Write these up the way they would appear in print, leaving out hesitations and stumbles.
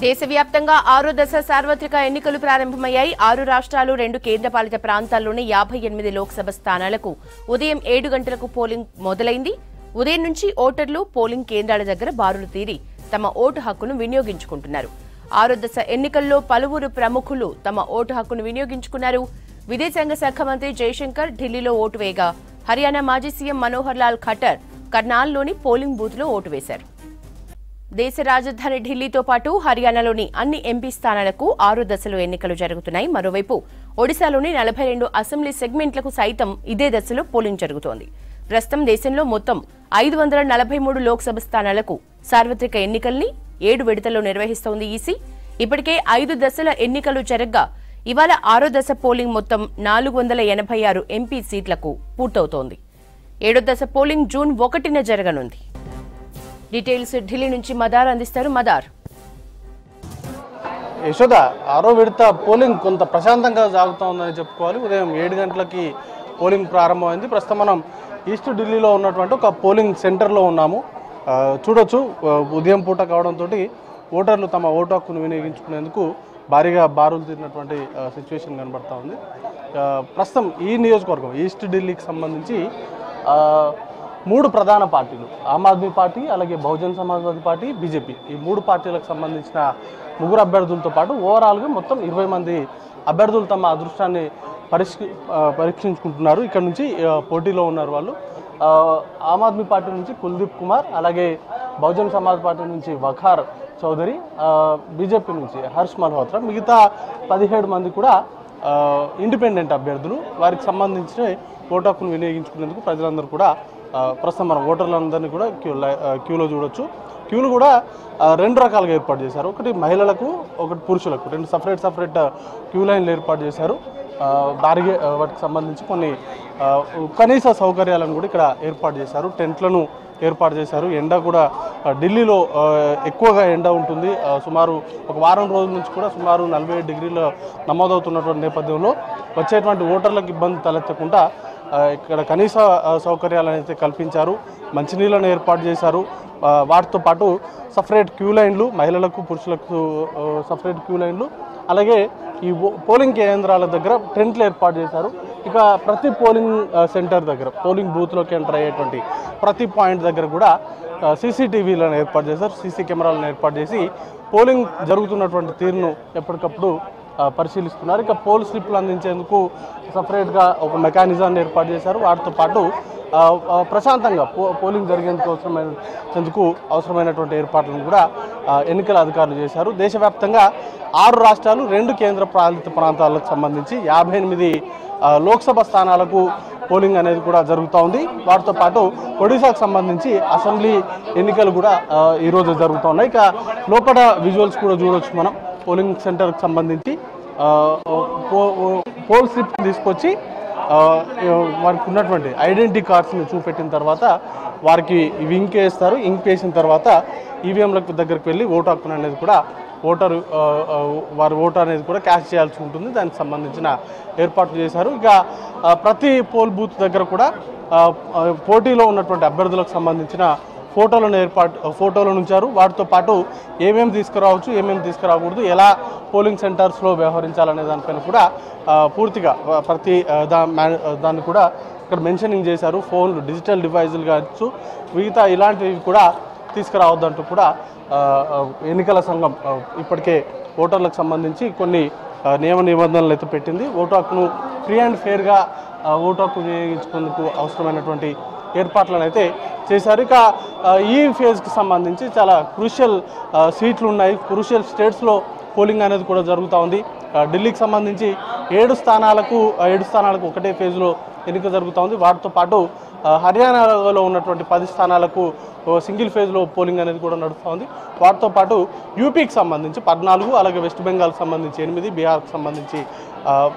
దేశవ్యాప్తంగా 6వ దశ సార్వత్రిక ఎన్నికలు ప్రారంభమయ్యాయి. 6 రాష్ట్రాలు 2 కేంద్రపాలిత ప్రాంతాల్లోని 58 లోక్సభ స్థానాలకు ఉదయం 7 గంటలకు పోలింగ్ మొదలైంది. ఉదయం నుంచి ఓటర్లు పోలింగ్ కేంద్రాల దగ్గర బారులు తీరి తమ ఓటు హక్కును వినియోగించుకుంటున్నారు. 6వ దశ ఎన్నికల్లో పలువురు ప్రముఖులు తమ ఓటు హక్కును వినియోగించుకున్నారు. విదేశాంగ శాఖ మంత్రి జయశంకర్ ఢిల్లీలో ఓటు వేయగా, హర్యానా మాజీ సీఎం మనోహర్ లాల్ ఖట్టర్ కర్నాల్లోని పోలింగ్ బూత్లో ఓటు వేశారు. దేశ రాజధాని ఢిల్లీతో పాటు హర్యానాలోని అన్ని ఎంపీ స్థానాలకు 6 దశలో ఎన్నికలు జరుగుతున్నాయి. మరోవైపు ఒడిశాలోని 42 అసెంబ్లీ సెగ్మెంట్లకు సైతం ఇదే దశలో పోలింగ్ జరుగుతోంది. ప్రస్తుతం దేశంలో మొత్తం 543 లోక్సభ స్థానాలకు సార్వత్రిక ఎన్నికల్ని 7 విడతల్లో నిర్వహిస్తోంది ఈసీ. ఇప్పటికే 5 దశల ఎన్నికలు జరగ్గా ఇవాళ 6వ దశ పోలింగ్ మొత్తం 486 ఎంపీ సీట్లకు పూర్తవుతోంది. 7వ దశ పోలింగ్ జూన్ 1న జరగనుంది. డీటెయిల్స్ ఢిల్లీ నుంచి మదార్ అందిస్తారు. మదార్, యశోద, 6వ విడత పోలింగ్ కొంత ప్రశాంతంగా సాగుతూ ఉందని చెప్పుకోవాలి. ఉదయం 7 గంటలకి పోలింగ్ ప్రారంభమైంది. ప్రస్తుతం మనం ఈస్ట్ ఢిల్లీలో ఉన్నటువంటి ఒక పోలింగ్ సెంటర్లో ఉన్నాము. చూడొచ్చు, ఉదయం పూట కావడంతో ఓటర్లు తమ ఓటు హక్కును వినియోగించుకునేందుకు భారీగా బారులు తీరినటువంటి సిచ్యువేషన్ కనబడతా ఉంది. ప్రస్తుతం ఈ నియోజకవర్గం ఈస్ట్ ఢిల్లీకి సంబంధించి 3 ప్రధాన పార్టీలు, ఆమ్ ఆద్మీ పార్టీ, అలాగే బహుజన్ సమాజ్వాదీ పార్టీ, బీజేపీ, ఈ 3 పార్టీలకు సంబంధించిన 3 అభ్యర్థులతో పాటు ఓవరాల్గా మొత్తం 20 మంది అభ్యర్థులు తమ అదృష్టాన్ని పరీక్షించుకుంటున్నారు. ఇక్కడ నుంచి పోటీలో ఉన్నారు వాళ్ళు. ఆమ్ ఆద్మీ పార్టీ నుంచి కుల్దీప్ కుమార్, అలాగే బహుజన్ సమాజ్ పార్టీ నుంచి వఖార్ చౌదరి, బీజేపీ నుంచి హర్ష్ మల్హోత్రా, మిగతా 17 మంది కూడా ఇండిపెండెంట్ అభ్యర్థులు. వారికి సంబంధించిన ఓటు హక్కును వినియోగించుకునేందుకు ప్రజలందరూ కూడా ప్రస్తుతం మనం ఓటర్లందరినీ కూడా క్యూలో చూడొచ్చు. క్యూలు కూడా 2 రకాలుగా ఏర్పాటు చేశారు. ఒకటి మహిళలకు, ఒకటి పురుషులకు, 2 సపరేట్ క్యూ లైన్లు ఏర్పాటు చేశారు. భారీగా వాటికి సంబంధించి కొన్ని కనీస సౌకర్యాలను కూడా ఇక్కడ ఏర్పాటు చేశారు. టెంట్లను ఏర్పాటు చేశారు. ఎండ కూడా ఢిల్లీలో ఎక్కువగా ఎండ ఉంటుంది. సుమారు ఒక వారం రోజుల నుంచి కూడా సుమారు 47 డిగ్రీలు నమోదవుతున్నటువంటి నేపథ్యంలో వచ్చేటువంటి ఓటర్లకు ఇబ్బంది తలెత్తకుండా ఇక్కడ కనీస సౌకర్యాలను అయితే కల్పించారు. మంచినీళ్ళను ఏర్పాటు చేశారు. వాటితో పాటు సపరేట్ క్యూ లైన్లు, మహిళలకు పురుషులకు సపరేట్ క్యూ లైన్లు, అలాగే ఈ పోలింగ్ కేంద్రాల దగ్గర టెంట్లు ఏర్పాటు చేశారు. ఇక ప్రతి పోలింగ్ సెంటర్ దగ్గర, పోలింగ్ బూత్లోకి ఎంటర్ అయ్యేటువంటి ప్రతి పాయింట్ దగ్గర కూడా సీసీటీవీలను ఏర్పాటు చేశారు. సీసీ కెమెరాలను ఏర్పాటు చేసి పోలింగ్ జరుగుతున్నటువంటి తీరును ఎప్పటికప్పుడు పరిశీలిస్తున్నారు. ఇక పోల్ స్లిప్లు అందించేందుకు సపరేట్గా ఒక మెకానిజాన్ని ఏర్పాటు చేశారు. వాటితో పాటు ప్రశాంతంగా పోలింగ్ జరిగేందుకు అవసరమైనటువంటి ఏర్పాట్లను కూడా ఎన్నికల అధికారులు చేశారు. దేశవ్యాప్తంగా 6 రాష్ట్రాలు 2 కేంద్ర పాలిత ప్రాంతాలకు సంబంధించి 58 లోక్సభ స్థానాలకు పోలింగ్ అనేది కూడా జరుగుతూ ఉంది. వాటితో పాటు ఒడిశాకు సంబంధించి అసెంబ్లీ ఎన్నికలు కూడా ఈరోజు జరుగుతూ ఉన్నాయి. ఇక లోపల విజువల్స్ కూడా చూడవచ్చు మనం. పోలింగ్ సెంటర్కి సంబంధించి పోల్ స్లిప్ తీసుకొచ్చి వారికి ఉన్నటువంటి ఐడెంటిటీ కార్డ్స్ని చూపెట్టిన తర్వాత వారికి ఇవి ఇంక్ వేస్తారు. ఇంక్ వేసిన తర్వాత ఈవీఎంలకు దగ్గరికి వెళ్ళి ఓటు హక్కును అనేది కూడా వారి ఓటు అనేది కూడా క్యాష్ చేయాల్సి ఉంటుంది. దానికి సంబంధించిన ఏర్పాట్లు చేశారు. ఇక ప్రతి పోల్ బూత్ దగ్గర కూడా పోటీలో ఉన్నటువంటి అభ్యర్థులకు సంబంధించిన ఫోటోలను ఉంచారు. వాటితో పాటు ఏమేమి తీసుకురావచ్చు, ఏమేమి తీసుకురాకూడదు, ఎలా పోలింగ్ సెంటర్స్లో వ్యవహరించాలనే దానిపైన కూడా పూర్తిగా ప్రతి దాన్ని కూడా ఇక్కడ మెన్షనింగ్ చేశారు. ఫోన్లు, డిజిటల్ డివైజులు కావచ్చు, మిగతా ఇలాంటివి కూడా తీసుకురావద్దంటూ కూడా ఎన్నికల సంఘం ఇప్పటికే ఓటర్లకు సంబంధించి కొన్ని నియమ నిబంధనలు అయితే పెట్టింది. ఓటు హక్కును ఫ్రీ అండ్ ఫెయిర్గా ఓటు హక్కు వినియోగించుకునేందుకు అవసరమైనటువంటి ఏర్పాట్లను అయితే చేశారు. ఇక ఈ ఫేజ్కి సంబంధించి చాలా క్రూషియల్ సీట్లు ఉన్నాయి. క్రూషియల్ స్టేట్స్లో పోలింగ్ అనేది కూడా జరుగుతూ ఉంది. ఢిల్లీకి సంబంధించి 7 స్థానాలకు ఒకటే ఫేజ్లో ఎన్నిక జరుగుతూ ఉంది. వాటితో పాటు హర్యానాలో ఉన్నటువంటి 10 స్థానాలకు సింగిల్ ఫేజ్లో పోలింగ్ అనేది కూడా నడుస్తూ ఉంది. వాటితో పాటు యూపీకి సంబంధించి 14, అలాగే వెస్ట్ బెంగాల్కి సంబంధించి 8, బీహార్కి సంబంధించి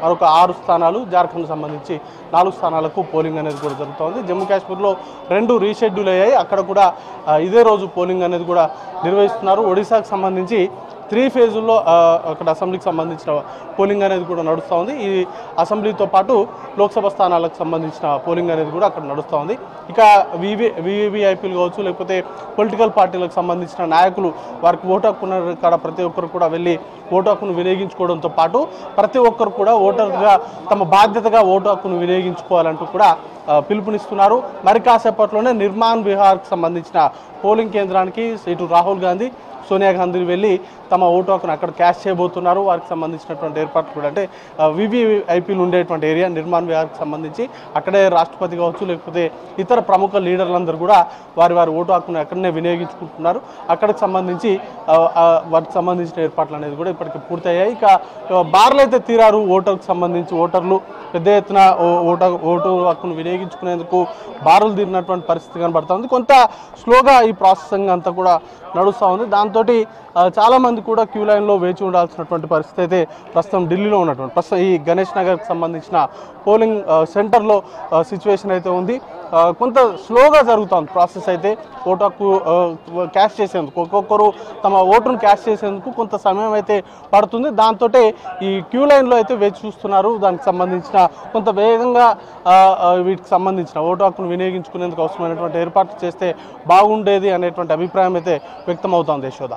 మరొక 6 స్థానాలు, జార్ఖండ్కి సంబంధించి 4 స్థానాలకు పోలింగ్ అనేది కూడా జరుగుతోంది. జమ్మూ కాశ్మీర్లో 2 రీషెడ్యూల్ అయ్యాయి. అక్కడ కూడా ఇదే రోజు పోలింగ్ అనేది కూడా నిర్వహిస్తున్నారు. ఒడిశాకు సంబంధించి 3 ఫేజుల్లో అక్కడ అసెంబ్లీకి సంబంధించిన పోలింగ్ అనేది కూడా నడుస్తూ ఉంది. ఈ అసెంబ్లీతో పాటు లోక్సభ స్థానాలకు సంబంధించిన పోలింగ్ అనేది కూడా అక్కడ నడుస్తూ ఉంది. ఇక వీవీఐపీలు కావచ్చు, లేకపోతే పొలిటికల్ పార్టీలకు సంబంధించిన నాయకులు వారికి ఓటు హక్కున్న కాడ ప్రతి ఒక్కరు కూడా వెళ్ళి ఓటు హక్కును వినియోగించుకోవడంతో పాటు ప్రతి ఒక్కరు కూడా ఓటర్గా తమ బాధ్యతగా ఓటు హక్కును వినియోగించుకోవాలంటూ కూడా పిలుపునిస్తున్నారు. మరి కాసేపట్లోనే నిర్మాణ్ విహార్కి సంబంధించిన పోలింగ్ కేంద్రానికి ఇటు రాహుల్ గాంధీ, సోనియా గాంధీ వెళ్ళి తమ ఓటు హక్కును అక్కడ క్యాష్ చేయబోతున్నారు. వారికి సంబంధించినటువంటి ఏర్పాట్లు కూడా అంటే వీవీఐపీలు ఉండేటువంటి ఏరియా నిర్మాణ్ విహార్కి సంబంధించి అక్కడే రాష్ట్రపతి కావచ్చు, లేకపోతే ఇతర ప్రముఖ లీడర్లందరూ కూడా వారి ఓటు హక్కును అక్కడనే వినియోగించుకుంటున్నారు. అక్కడికి సంబంధించి వాటికి సంబంధించిన ఏర్పాట్లు అనేది కూడా ఇప్పటికి పూర్తయ్యాయి. ఇక బార్లు అయితే తీరారు ఓటర్కి సంబంధించి ఓటర్లు పెద్ద ఎత్తున ఓటు హక్కును వినియోగించుకునేందుకు బారులు తీరినటువంటి పరిస్థితి కనబడుతుంది. కొంత స్లోగా ఈ ప్రాసెసింగ్ అంతా కూడా నడుస్తూ ఉంది. దాంతో చాలామంది కూడా క్యూ లైన్లో వేచి ఉండాల్సినటువంటి పరిస్థితి అయితే ప్రస్తుతం ఢిల్లీలో ఉన్నటువంటి ప్రస్తుతం ఈ గణేష్ నగర్కి సంబంధించిన పోలింగ్ సెంటర్లో సిచ్యువేషన్ అయితే ఉంది. కొంత స్లోగా జరుగుతుంది ప్రాసెస్ అయితే. ఓటు హక్కు క్యాష్ చేసేందుకు ఒక్కొక్కరు తమ ఓటును క్యాష్ చేసేందుకు కొంత సమయం అయితే పడుతుంది. దాంతో ఈ క్యూ లైన్లో అయితే వేచి చూస్తున్నారు. దానికి సంబంధించిన కొంత వేగంగా వీటికి సంబంధించిన ఓటు హక్కును వినియోగించుకునేందుకు అవసరమైనటువంటి ఏర్పాట్లు చేస్తే బాగుండేది అనేటువంటి అభిప్రాయం అయితే వ్యక్తం అవుతోంది యశోద.